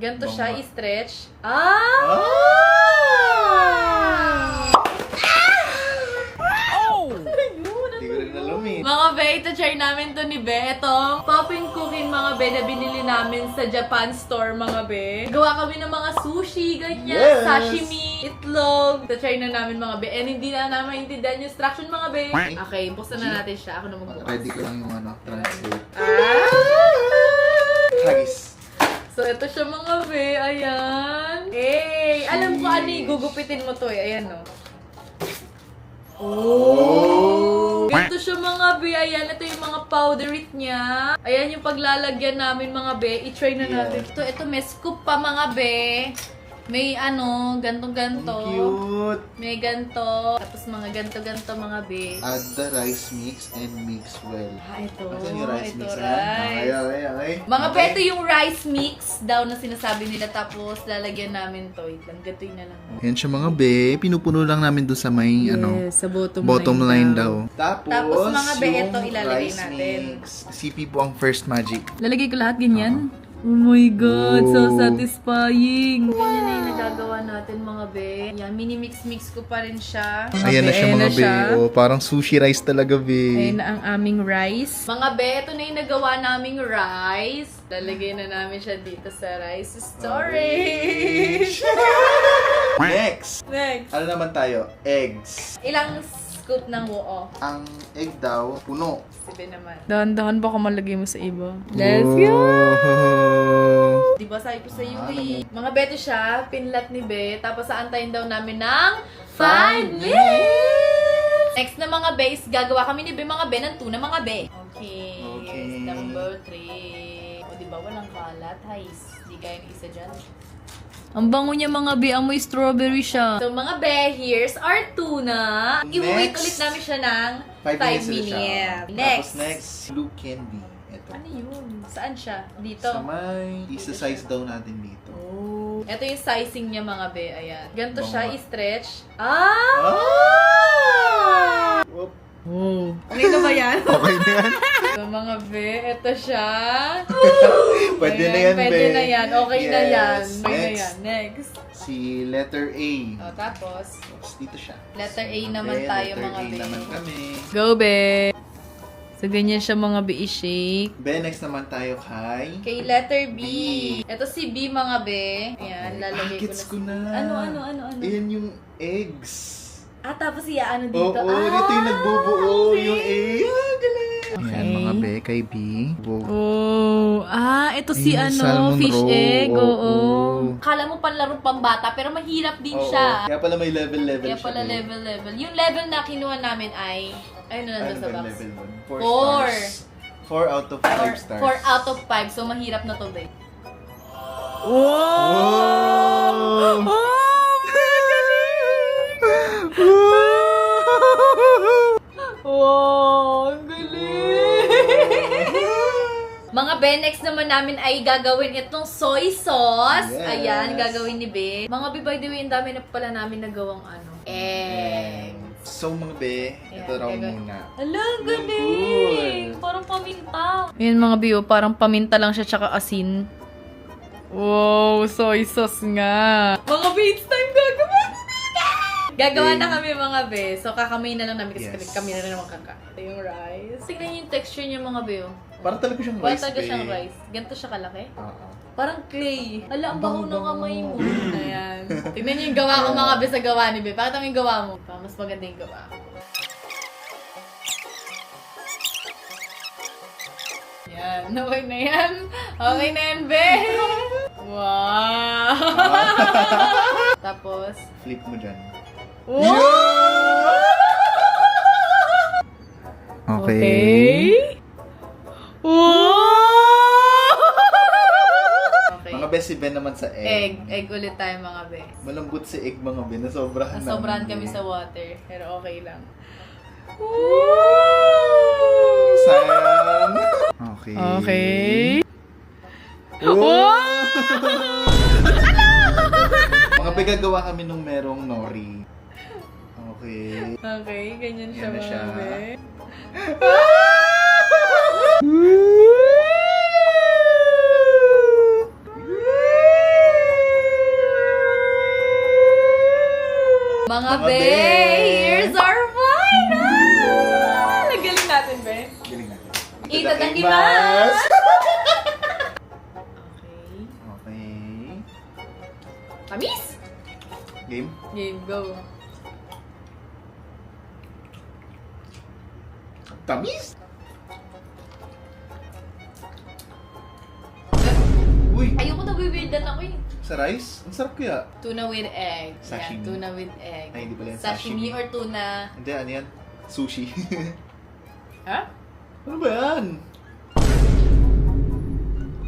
Ganto siya, i-stretch. Hindi ko rin alam eh. Mga be, ito try namin to ni Be. Ito, popping cooking mga be na binili namin sa Japan store mga be. Gawa kami ng mga sushi, ganyan, Yes! sashimi, itlog. Ito try na namin mga be. And hindi na namin maintindihan yung instruction mga be. Okay, buksan na natin siya. Ako na magbukas. Ready ko lang yung translate. Ah! Hagis. So, ito siya mga be. Ayan. Hey! Alam ko ano yung gugupitin mo to eh. Ayan no. Oh! Ganito siya mga be. Ayan, ito yung mga powderit niya. Ayan yung paglalagyan namin mga be. I-try na natin. Ito may scoop pa mga be. May ano, ganto-ganto. Ang cute. May ganto. Tapos mga ganto-ganto mga be. Add the rice mix and mix well. Ito. Asan yung rice Ito, mix? rice. Okay. Mga be, ito yung rice mix daw na sinasabi nila. Tapos lalagyan namin to. Gatoy na lang. Yan siya mga be. Pinupuno lang namin doon sa may sa bottom line daw. Tapos, mga be, yung ito ilalagay rice natin. Mix. CP po ang first magic. Lalagay ko lahat ganyan? Oh my God, so satisfying! Ganyan na yung nagagawa natin mga be. Yan, mini-mix-mix ko pa rin siya. Ayan na siya mga be. Oh, parang sushi rice talaga be. Ayan na ang aming rice. Mga be, ito na yung nagawa naming rice. Lalagay na namin siya dito sa rice storage. Next! Next. Ano naman tayo? Eggs. Ilang scoop ng buo? Ang egg daw, puno. Sabi naman. Dahan-dahan baka malagay mo sa iba. Let's go! Diba sabi ko sa iyo eh. Mga beto siya, pinlat ni Be, tapos aantayin daw namin ng 5 minutes! Next na mga be is gagawa kami ni Be mga be ng tuna mga be. Okay. Number 3. O diba walang kalat? Hais. Di kaya yung isa dyan. Ang bango niya mga be, amoy strawberry siya. So mga be, here's our tuna. I-wait ulit namin siya ng 5 minutes. Tapos next, blue candy. Ito. Ano yun? Saan siya? Dito? Sa may, isa-size daw natin dito. Oh. Ito yung sizing niya mga be. Ayan. Ganito siya, Bango. i-stretch. Whoop. Oh. Okay na ba yan? Okay na yan. So mga be, ito siya. Pwede Ayan, na yan, pwede be. na yan. Okay na yan. Yes. Okay na Next. yan. Next. Si letter A. O, tapos, Tapos dito siya. letter A naman Okay, tayo letter mga A be. naman kami. Go be! So, ganyan siya mga be, i-shake. Be, next naman tayo kay... Okay, letter B. B. Ito si B mga be. Ayan, lalagay Gets ko ko na. na. Ano? Ayan yung eggs. Tapos ano Oo, dito? dito yung nagbubuo okay. yung egg. Galing. Okay. Ayan mga be, kay B. Oh, ito si Ayun, salmon fish roe. egg. Oo. Oo. Kala mo panlaro pambata, pero mahirap din Oo, siya. kaya pala may level Kaya siya. pala be. level. Yung level na kinuha namin ay, ano nandun sa ba box? level 1? 4. 4 out of 5 stars. 4 out of 5, so mahirap na to, babe. Wow! Wow, ang galing! Mga be, next naman namin ay gagawin itong soy sauce. Yes. Ayan, gagawin ni Be. Mga be, by the way, ang dami na pala namin nagawang egg. So mga be, ito raw muna. Hala, ang Good. galing! Parang paminta. Ayan mga be, parang paminta lang siya tsaka asin. Wow, soy sauce nga. Mga be, it's time gagawa na namin! Gagawa na kami mga be. So, kakamay na lang namin kasi Yes. kami na naman kaka. Ito yung rice. Tignan niyo yung texture niya mga be. Parang talaga siyang Parang rice, talaga be. siyang rice. Ganito siya kalaki. Oo. Parang clay. Hala, ang baho ng kamay mo. Ayan. Tignan niyo yung gawa ko mga be sa gawa ni be. Bakit ang yung gawa mo? Mas maganda yung gawa ko. Yan. Okay na yan. Okay na yan, be. Wow. Tapos, Flip mo dyan. wow! Okay. Wow! Okay. Mga be, si Ben naman sa egg. Egg ulit tayo mga be. Malambot si egg mga be. Nasobrahan Nasobrahan namin, kami be. sa water, pero okay lang. Sayang. Okay. Okay. Wow! Mga be, gagawa kami nung merong nori. Okay. Okay, ganyan siya Yan na mga siya. be. Mga Mga be, be! here's our final! Nagaling natin, be. Galing natin. Itadakimasu! Okay. Okay. Tamis! Game? Game, go. Tamis? Uy! Ayoko na weirdan ako eh. Sa rice? Ang sarap kaya. Tuna with egg. Sashimi. Yan, tuna with egg. Ay, hindi pala yan. Sashimi Sashimi. or tuna. Hindi, ano yan? Sushi. Ha? Ano ba yan?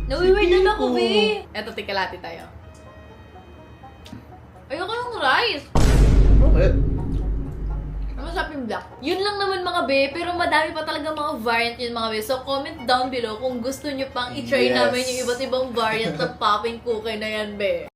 Nawiwirdan ako, Sige be. Eto, tikalati tayo. Ayoko ng rice. Bakit? Masarap yung black. Yun lang naman mga be, pero madami pa talaga mga variant yun mga be. So comment down below kung gusto nyo pang i-try Yes. namin yung iba't ibang variant ng popping cookie na yan be.